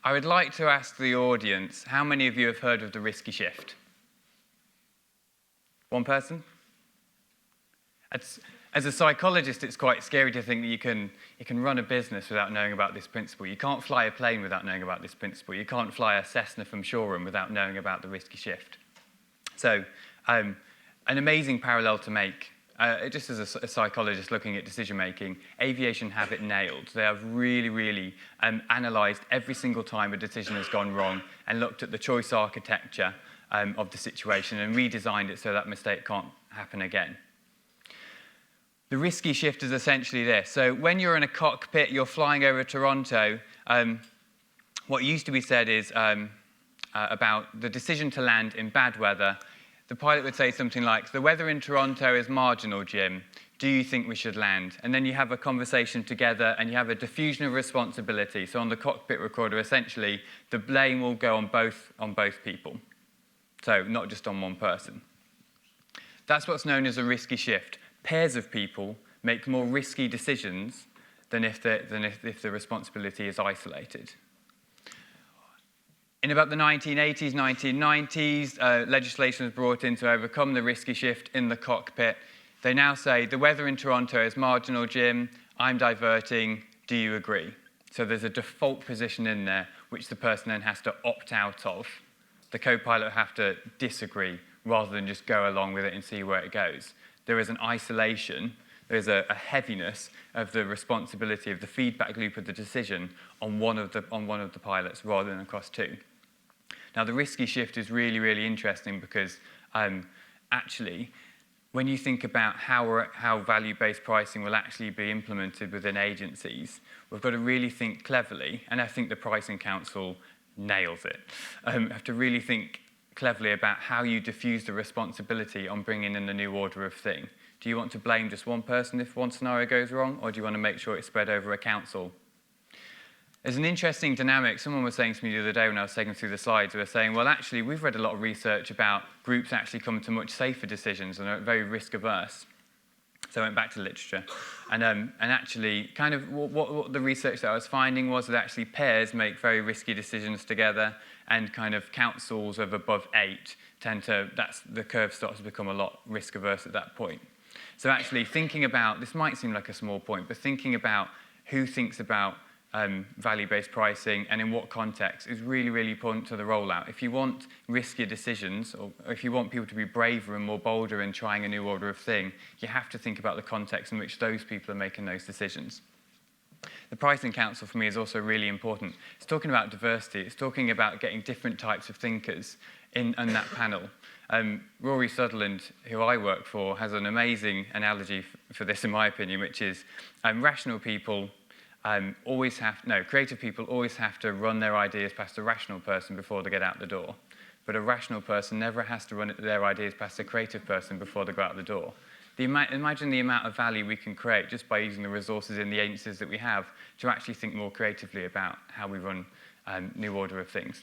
I would like to ask the audience, how many of you have heard of the risky shift? One person? As a psychologist, it's quite scary to think that you can run a business without knowing about this principle. You can't fly a plane without knowing about this principle. You can't fly a Cessna from Shoreham without knowing about the risky shift. So, an amazing parallel to make. Just as a psychologist looking at decision-making, aviation have it nailed. They have really analysed every single time a decision has gone wrong and looked at the choice architecture of the situation and redesigned it so that mistake can't happen again. The risky shift is essentially this. So when you're in a cockpit, you're flying over Toronto, what used to be said is about the decision to land in bad weather. The pilot would say something like, the weather in Toronto is marginal, Jim. Do you think we should land? And then you have a conversation together and you have a diffusion of responsibility. So on the cockpit recorder, essentially, the blame will go on both people. So not just on one person. That's what's known as a risky shift. Pairs of people make more risky decisions than if the responsibility is isolated. In about the 1980s, 1990s, legislation was brought in to overcome the risky shift in the cockpit. They now say, the weather in Toronto is marginal, Jim. I'm diverting. Do you agree? So there's a default position in there, which the person then has to opt out of. The co-pilot have to disagree rather than just go along with it and see where it goes. There is an isolation, there's a heaviness of the responsibility of the feedback loop of the decision on one of the pilots rather than across two. Now, the risky shift is really interesting because actually, when you think about how value-based pricing will actually be implemented within agencies, we've got to really think cleverly, and I think the Pricing Council nails it. Have to really think cleverly about how you diffuse the responsibility on bringing in the new order of thing. Do you want to blame just one person if one scenario goes wrong, or do you want to make sure it's spread over a council? There's an interesting dynamic. Someone was saying to me the other day when I was taking through the slides, they were saying, well, actually, we've read a lot of research about groups actually come to much safer decisions and are very risk-averse. So I went back to literature. And actually, kind of what the research that I was finding was that actually pairs make very risky decisions together, and kind of councils of above 8 the curve starts to become a lot risk-averse at that point. So actually thinking about, this might seem like a small point, but thinking about who thinks about value-based pricing and in what context is really important to the rollout. If you want riskier decisions, or if you want people to be braver and more bolder in trying a new order of thing, you have to think about the context in which those people are making those decisions. The Pricing Council, for me, is also really important. It's talking about diversity. It's talking about getting different types of thinkers in that panel. Rory Sutherland, who I work for, has an amazing analogy for this, in my opinion, which is rational people creative people always have to run their ideas past a rational person before they get out the door. But a rational person never has to run their ideas past a creative person before they go out the door. Imagine the amount of value we can create just by using the resources in the agencies that we have to actually think more creatively about how we run new order of things.